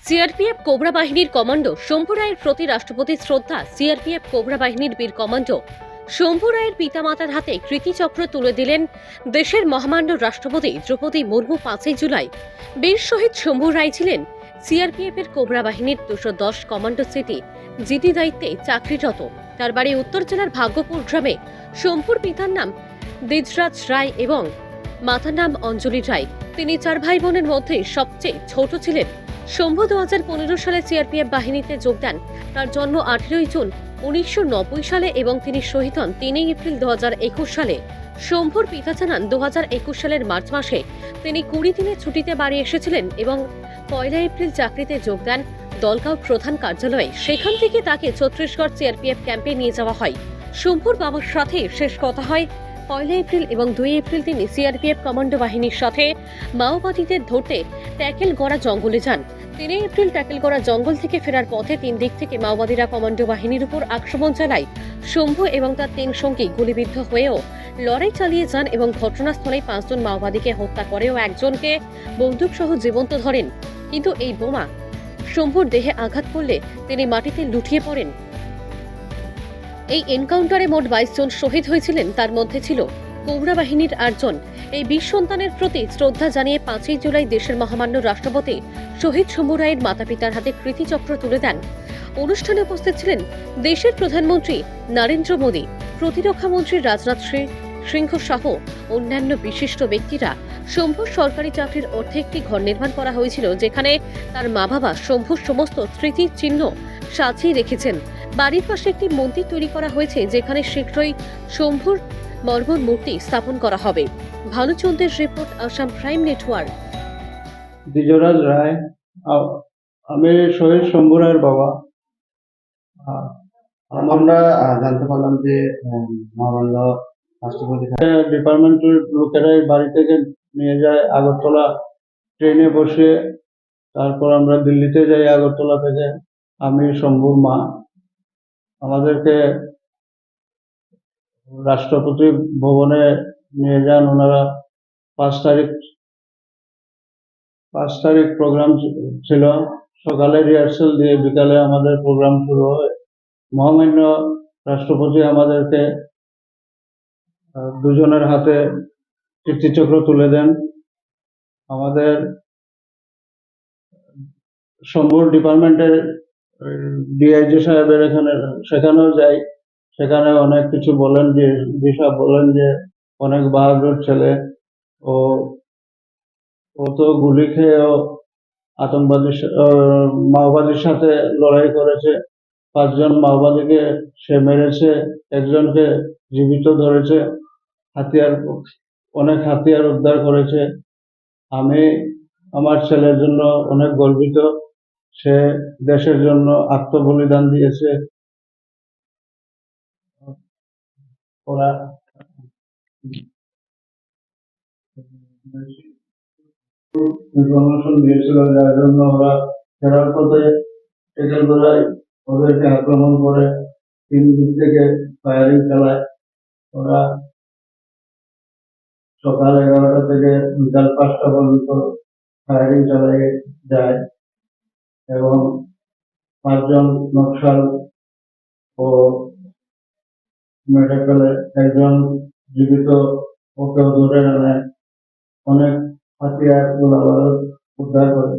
CRPF cobra বাহিনীর commando Shambhu রায়ের প্রতি রাষ্ট্রপতির শ্রদ্ধা। সিআরপিএফ কোবরা বাহিনীর বীর কমান্ডো শম্ভু রায়ের পিতামাতার হাতে কৃতিচক্র তুলে দিলেন দেশের মহামান্য রাষ্ট্রপতি দ্রৌপদী মুর্মু। 5ই জুলাই বীর শহীদ শম্ভু রায় ছিলেন সিআরপিএফ এর কোবরা বাহিনীর 210 কমান্ডো সিটি জিডি দায়িত্বে চাকরিরত। তার বাড়ি উত্তর জেলার ভাগ্যপুর গ্রামে। শম্ভুর পিতার নাম দ্বিজরাজ রায় এবং মাতার নাম অঞ্জলি রায়। তিনি 4 ভাই বোনের মধ্যে সবচেয়ে ছোট ছিলেন। শম্ভু 2015 সালে সিআরপিএফ বাহিনীতে যোগ দেন। তার জন্ম 18 জুন 1990 সালে এবং তিনি শহীদ হন 3 এপ্রিল 2021 সালে। শম্ভুর পিতা জানান 2021 সালের মার্চ মাসে তিনি 20 দিনের ছুটিতে বাড়ি এসেছিলেন এবং 1 এপ্রিল চাকরিতে যোগ দেন দলগাঁও প্রধান কার্যালয়ে। সেখান থেকে তাকে ছত্তিশগড় সিআরপিএফ ক্যাম্পে নিয়ে যাওয়া হয়। শম্ভুর বাবার সাথে শেষ কথা হয় 1 এপ্রিল এবং 2 এপ্রিল তিনি সিআরপিএফ কমান্ডো বাহিনীর সাথে মাওবাদীদের ধরতে ট্যাকেলগড়া জঙ্গলে যান। 3 এপ্রিল ট্যাকেলগড়া জঙ্গল থেকে ফেরার পথে 3 দিক থেকে মাওবাদীরা কমান্ডো বাহিনীর উপর আক্রমণ চালায়। শম্ভু এবং তার 3 সঙ্গী গুলিবিদ্ধ হয়েও লড়াই চালিয়ে যান এবং ঘটনাস্থলে 5 জন মাওবাদীকে হত্যা করেও একজনকে বন্দুকসহ জীবন্ত ধরেন। কিন্তু এই বোমা শম্ভুর দেহে আঘাত করলে তিনি মাটিতে লুটিয়ে পড়েন। এই এনকাউন্টারে মোট 22 জন শহীদ হয়েছিলেন, তার মধ্যে ছিল কোবরা বাহিনীর 8 জন। এই বীর সন্তানের প্রতি শ্রদ্ধা জানিয়ে 5ই জুলাই দেশের মহামান্য রাষ্ট্রপতি শহীদ শম্ভু রায়ের মাতা-পিতার হাতে কৃতিচক্র তুলে দেন। অনুষ্ঠানে উপস্থিত ছিলেন দেশের প্রধানমন্ত্রী নরেন্দ্র মোদী, প্রতিরক্ষা মন্ত্রী রাজনাথ সিংহ সহ অন্যান্য বিশিষ্ট ব্যক্তিরা। শম্ভুর সরকারি চাকরির অর্থে একটি ঘর নির্মাণ করা হয়েছিল, যেখানে তার মা-বাবা শম্ভুর সমস্ত স্মৃতির চিহ্ন সাজিয়ে রেখেছেন। বাড়ির পাশে একটি মন্দির তৈরি করা হয়েছে, যেখানে শীঘ্রই শম্ভুর মর্মর মূর্তি স্থাপন করা হবে। ভানুচন্দ্রের রিপোর্ট, আসাম প্রাইম নেটওয়ার্ক। দ্বিজরাজ রায়, আমি শহীদ শম্ভু রায়ের বাবা। আমরা জানতে পারলাম যে মহামান্য রাষ্ট্রপতি ডিপার্টমেন্টের লোকেরাই বাড়ি থেকে নিয়ে যায় আগরতলা ট্রেনে বসে। তারপর আমরা দিল্লিতে যাই আগরতলা থেকে। আমি শম্ভুর মা, আমাদেরকে রাষ্ট্রপতি ভবনে নিয়ে যান ওনারা। 5 তারিখ প্রোগ্রাম ছিল। সকালে রিহার্সাল দিয়ে বিকালে আমাদের প্রোগ্রাম শুরু হয়। মহামান্য রাষ্ট্রপতি আমাদেরকে দুজনের হাতে কীর্তিচক্র তুলে দেন। আমাদের শম্ভুর ডিপার্টমেন্টের ডিআইজি সাহেবের সেখানেও যাই। সেখানে অনেক কিছু বলেন, যে সাহেব বলেন যে অনেক বাহাদুর ছেলে, ও তো গুলি খেয়েও মাওবাদীর সাথে লড়াই করেছে। 5 জন মাওবাদীকে সে মেরেছে, একজনকে জীবিত ধরেছে, অনেক হাতিয়ার উদ্ধার করেছে। আমি আমার ছেলের জন্য অনেক গর্বিত। সে দেশের জন্য আত্মবলিদান দিয়েছে। ওরা ইনফরমেশন দিয়েছিল, যার জন্য ওরা ফেরার পথে টেকেলগড়ায় ওদেরকে আক্রমণ করে 3 দিক থেকে ফায়ারিং চালায়। ওরা সকাল 11টা থেকে বিকাল 5টা পর্যন্ত ফায়ারিং চালিয়ে যায় এবং 5 জন নকশাল ও মেরে ফেলে। একজন জীবিত, ওকেও ধরে আনে। অনেক হাতিয়ার গোলাবারুদ উদ্ধার করে।